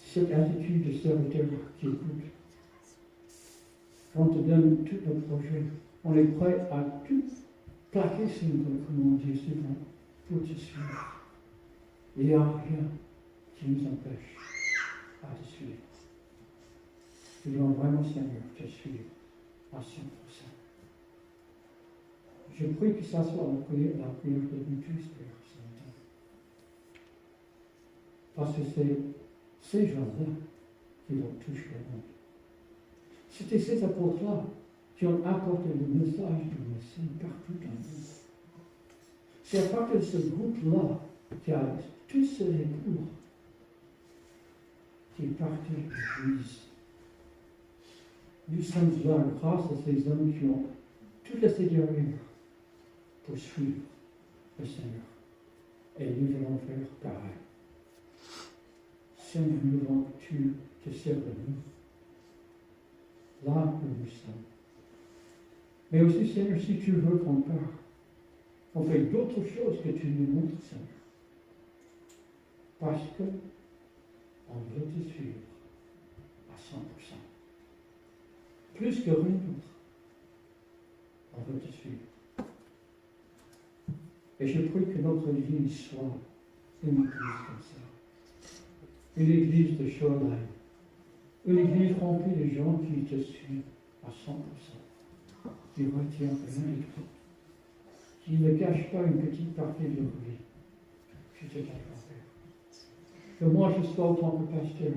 Speaker 7: cette attitude de serviteur qui écoute. On te donne tous nos projets. On est prêt à tout plaquer sur nous, comme on dit souvent, pour te suivre. Il n'y a rien qui nous empêche à te suivre. Nous voulons vraiment, Seigneur, te suivre à 100%. Je prie que ça soit la prière de nous tous, Père, ce matin. Parce que c'est ces gens-là qui vont toucher le monde. C'était ces apôtres-là qui ont apporté le message du Messie partout dans le monde. C'est à partir de ce groupe-là qui a tous ces recours qui est parti de l'Église. Nous sommes là grâce à ces hommes qui ont tout laissé derrière pour suivre le Seigneur. Et nous allons faire pareil. Seigneur, nous voulons que tu te sers de nous. Là où nous sommes. Mais aussi, Seigneur, si tu veux qu'on parte, on fait d'autres choses que tu nous montres, Seigneur. Parce que on veut te suivre à 100%. Plus que rien d'autre. On veut te suivre. Et je prie que notre église soit une église comme ça. Une église de Shoreline. Une église remplie de gens qui te suivent à 100%. Qui ne retiennent rien du tout. Qui ne cachent pas une petite partie de leur vie. Je te l'accorde. Que moi je sois en tant que pasteur.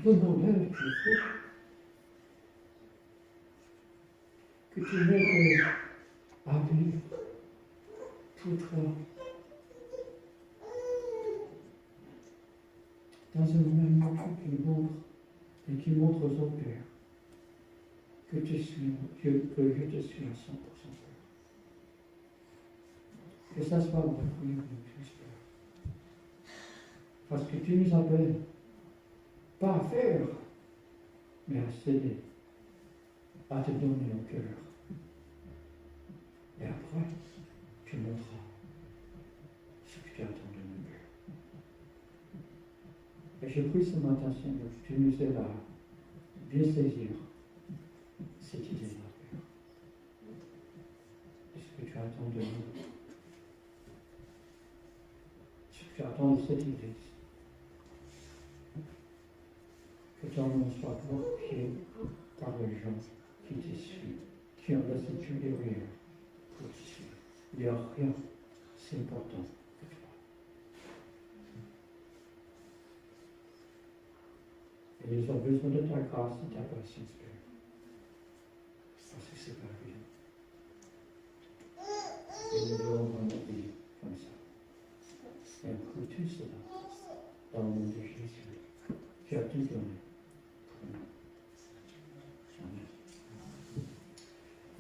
Speaker 7: Le modèle qu'il faut. Que tu m'aides à vivre pour toi. Dans une manière qui montre et qui montre aux autres Père que je te suis à 100%. Que ça soit ma prière de Christ, Père. Parce que tu nous appelles pas à faire, mais à céder, à te donner au cœur. Et après, tu montreras ce que tu attends de nous, Père. Et je prie ce matin, Seigneur, que tu nous aides à bien saisir cette idée-là, Père. Et ce que tu attends de nous. Ce que tu attends de cette Église. Que ton nom soit glorifié par les gens qui te suivent qui en lassitude et rien pour te suivre. Il n'y a rien, c'est important que tu fasses. Et ils ont besoin de ta grâce et ta patience, Père. Parce que c'est pas rien. Et nous devons vraiment vivre comme ça. Et inclus tout cela dans le nom de Jésus. Tu as tout donné pour nous. Amen.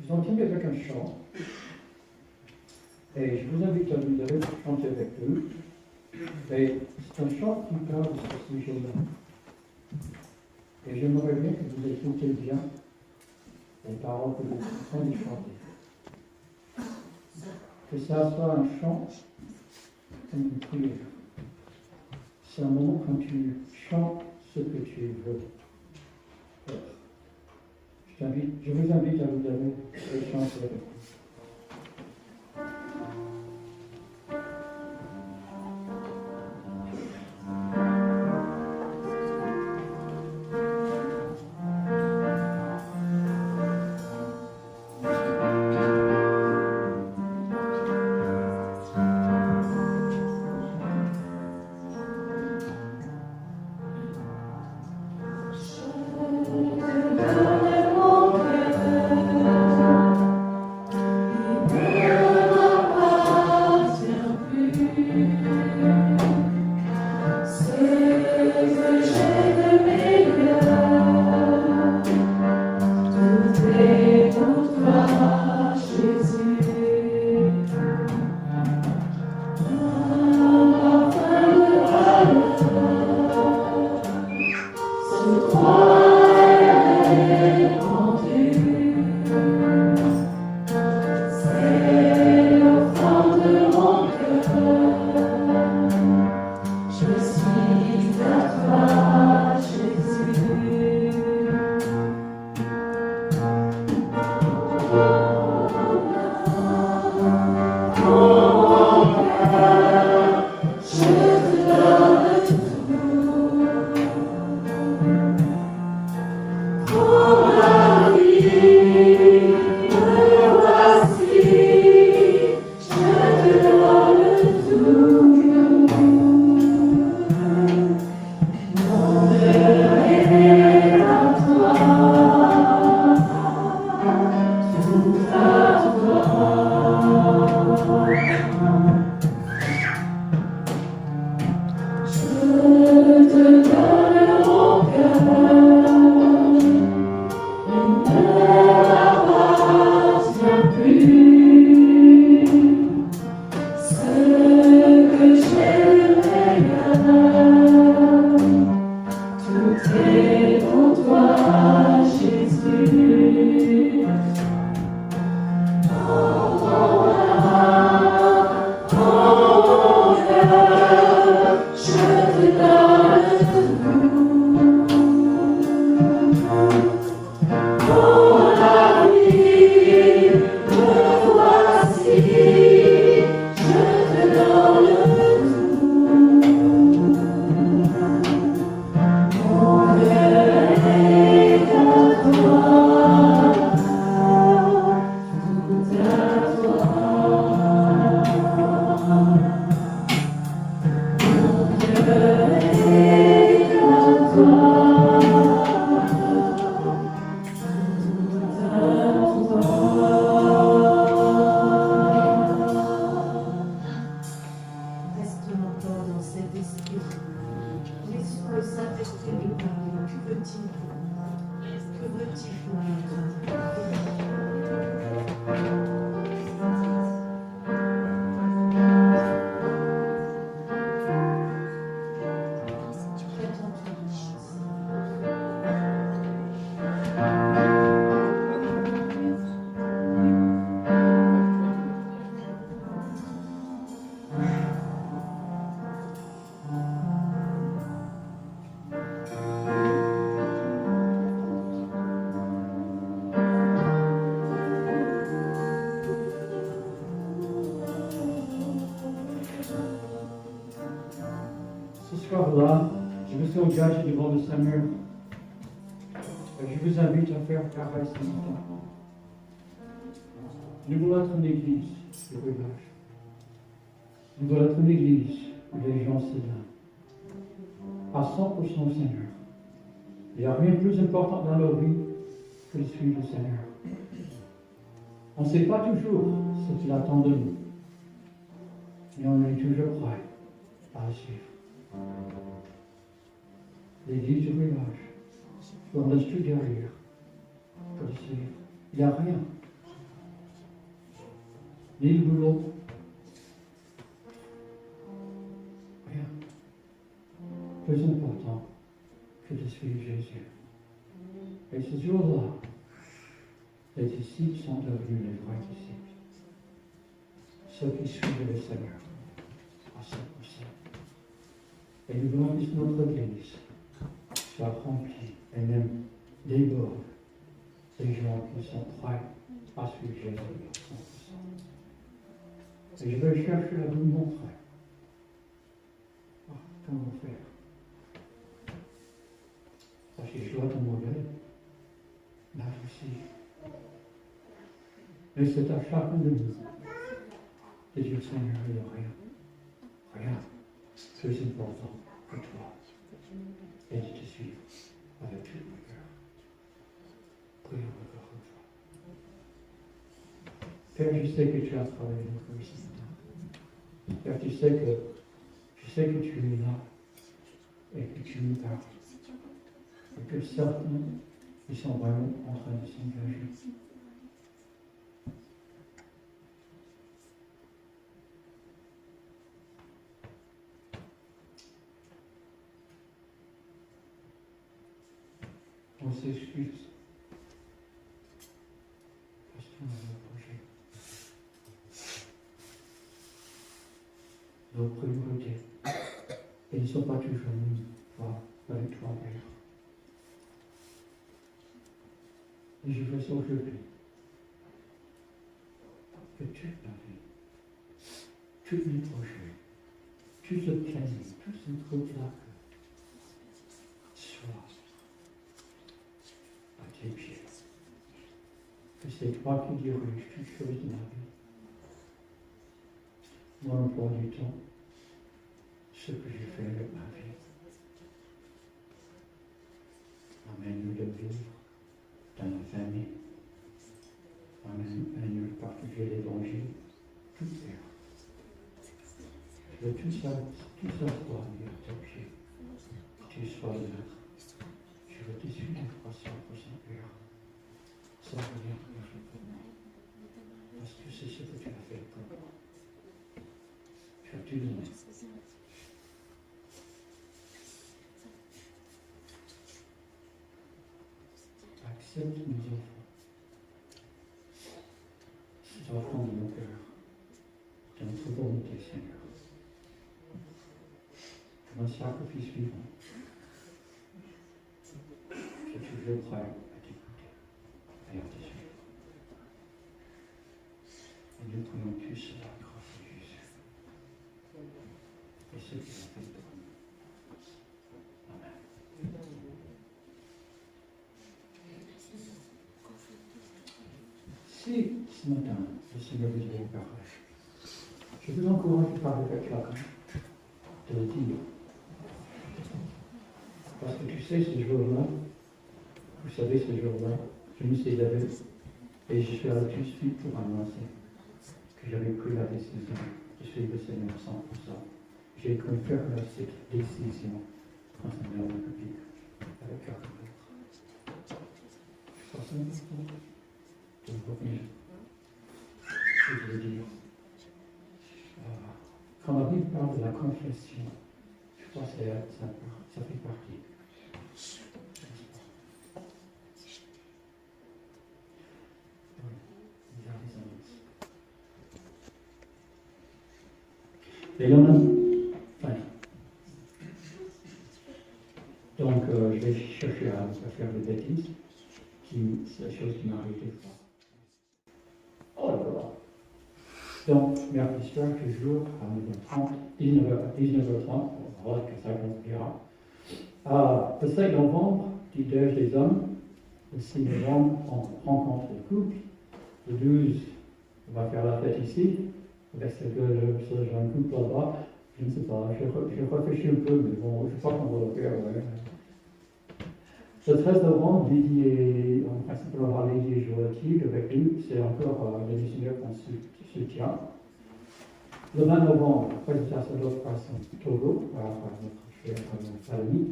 Speaker 7: Nous entendons avec un chant. Et je vous invite à vous lever pour chanter avec nous. Et c'est un chant qui parle de ce sujet-là. Et j'aimerais bien que vous écoutez bien les paroles que nous sommes de chanter. Que ça soit un chant comme une prière. C'est un moment quand tu chantes ce que tu veux faire. Je vous invite à vous lever et chanter avec nous. Là, je me suis engagé devant le Seigneur. Je vous invite à faire pareil ce matin. Nous voulons être une église de rivage. Nous voulons être une église où les gens se donnent à 100% au Seigneur. Il n'y a rien de plus important dans leur vie que de suivre le Seigneur. On ne sait pas toujours ce qu'il attend de nous, mais on est toujours prêt à le suivre. L'église du rivage, on laisse tout derrière pour le suivre. Il n'y a rien. Ni le boulot, rien. Plus important que de suivre Jésus. Et ce jour-là, les disciples sont devenus les vrais disciples. Ceux qui suivent le Seigneur à 100%. Et nous voulons que notre Église soit remplie et même déborde des gens qui sont prêts à suivre Jésus à 100%. Et je vais chercher à vous montrer comment faire. Parce que je dois être un modèle, là aussi. Mais c'est à chacun de nous de dire, Seigneur, il n'y a rien. Rien plus important que toi. Et de te suivre avec tout mon cœur. Prions encore une fois. Père, je sais que tu as travaillé notre vie ce matin. Père, je sais que tu es là et que tu nous parles. Et que certains, ils sont vraiment en train de s'engager. On s'excuse parce qu'on a reproché nos priorités. Et ils ne sont pas toujours mis avec toi, Père. Et je veux aujourd'hui que toute ma vie, tous mes projets, tout le planning, tout ce truc-là soit à tes pieds. Que c'est toi qui diriges toutes choses de ma vie. Mon emploi du temps, ce que je fais avec ma vie. Amène-nous de vivre dans la famille. Amène-nous de partager l'évangile. Tout faire. Je veux tout ça soit mis à tes pieds. Que tu sois le maître. Je veux te suivre à 100%, Père. Sans rien faire pour moi. Parce que c'est ce que tu as fait pour moi. Tu as tout donné. Accepte nos enfants. Ces enfants de nos cœurs. De notre volonté, Seigneur. Comme un sacrifice vivant. Je suis toujours prêt à t'écouter et à te suivre. Et nous prions tous la grâce de Jésus. Et ce qu'il a fait pour nous. Amen. Si ce matin, le Seigneur vous a parlé, je vous encourage de parler avec chacun, de le dire. Parce que tu sais, ce jour-là, vous savez, ce jour-là, je me suis levé et je suis allé tout de suite pour annoncer que j'avais pris la décision de suivre le Seigneur 100%. J'ai confirmé cette décision concernant le public avec quelqu'un d'autre. Je pense que c'est important de revenir. Je veux dire, quand la Bible parle de la confession, je crois que ça fait partie. Et il y en a. Enfin, donc, je vais chercher à faire des bêtises. C'est la chose qui m'arrive des fois. Oh là là. Donc, mercredi soir, toujours à 19h30, voilà que ça dira. Le 5 novembre, dit-je des hommes. Le 6 novembre, on rencontre les couples. Le 12, On va faire la fête ici, avec ce jeune couple là-bas. Je ne sais pas, je réfléchis un peu, mais bon, je crois qu'on va le faire, ouais. Le 13 novembre, Lydie et, en principe, on aura Lydie et Joachim avec nous. C'est encore les missionnaires qu'on soutient. Le 20 novembre, après le sacerdoce passe en Togo, par notre cher famille,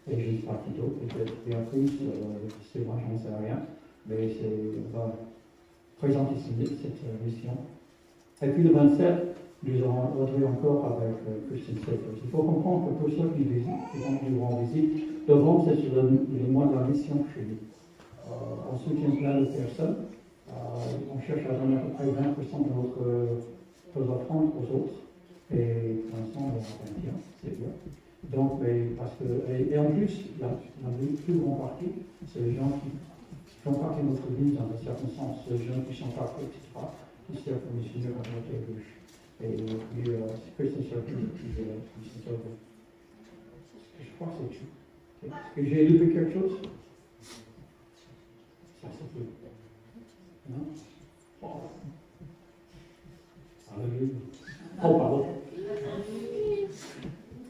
Speaker 7: et je ne sais pas Tito, peut-être bien plus, c'est moi, j'en sais rien, mais on va présenter cette mission. Et puis le 27, nous aurons Audrey encore avec Christian Stephens. Il faut comprendre que pour ceux qui nous rendent visite, devant, c'est sur le mois de la mission chez nous. On soutient plein de personnes. On cherche à donner à peu près 20% de notre offrande aux autres. Et pour l'instant, on va bien, c'est bien. Donc, parce que, et en plus, la plus grande partie, c'est les gens qui font partie de notre vie dans des circonstances, les gens qui sont partis, etc., qui servent comme missionnaires à droite et à gauche. Et puis, c'est Christian Stephens qui se sauve. Je crois que c'est tout. Est-ce que j'ai loupé quelque chose? Ça, c'est tout. Non? Oh. Alléluia. Oh, pardon.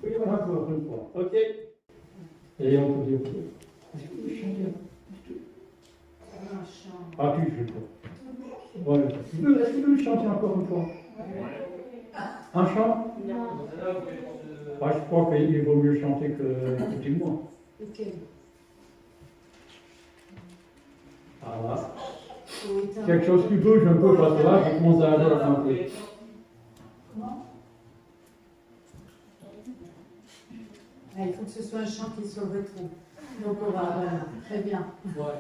Speaker 7: Oui, voilà, encore une fois. Ok. Et on peut dire, est-ce que vous chantez un chant? Ah, tu joues pas. Voilà. Est-ce que vous chantez encore une fois? Un chant? Ah, je crois qu'il vaut mieux chanter que du moi.
Speaker 2: Ok.
Speaker 7: Voilà. Quelque chose qui bouge un peu parce que là, je commence à avoir un peu.
Speaker 2: Il faut que ce soit un chant qui soit rétro. Donc on va, voilà, très bien.
Speaker 7: Ouais.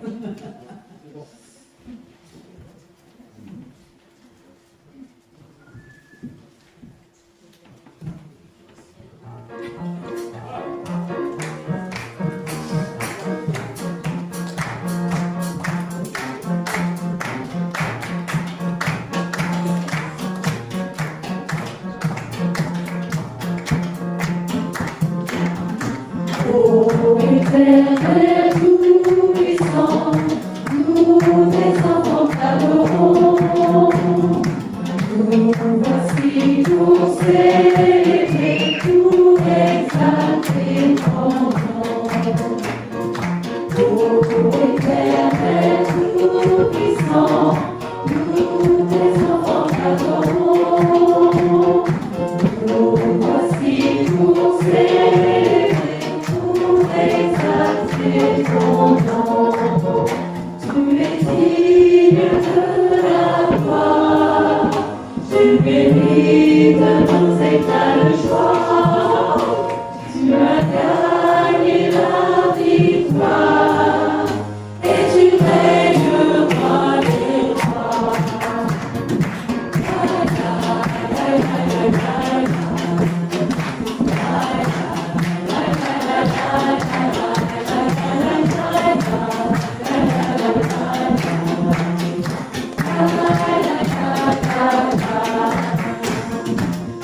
Speaker 4: Éternel tout-puissant, nous tes enfants t'adorons. Nous voici tous célébrés, tout exaltés ton nom. Ô Éternel tout-puissant, nous tes enfants t'adorons. Nous voici tous célébrés, exalté ton nom, tu es digne de la gloire, tu mérites nos états de joie, tu as gagné la victoire, et tu règnes roi des rois.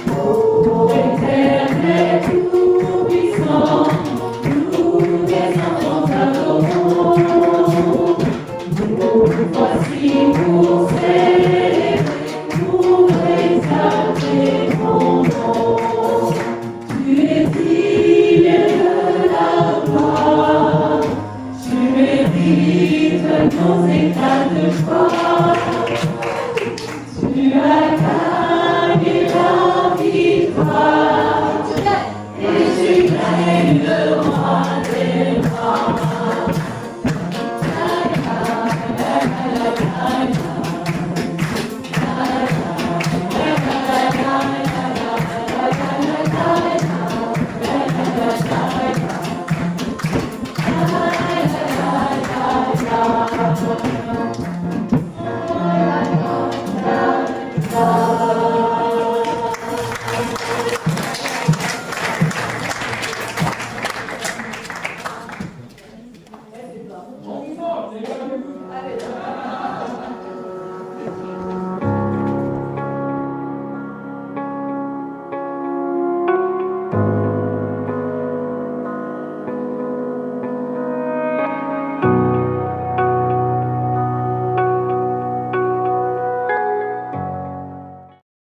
Speaker 4: Ô Éternel tout-puissant, nous tes enfants t'adorons. Nous voici pour célébrer, pour exalter ton nom. Tu es digne de la gloire, tu mérites nos états de joie. Tu as gagné la victoire, et tu règnes le roi des rois.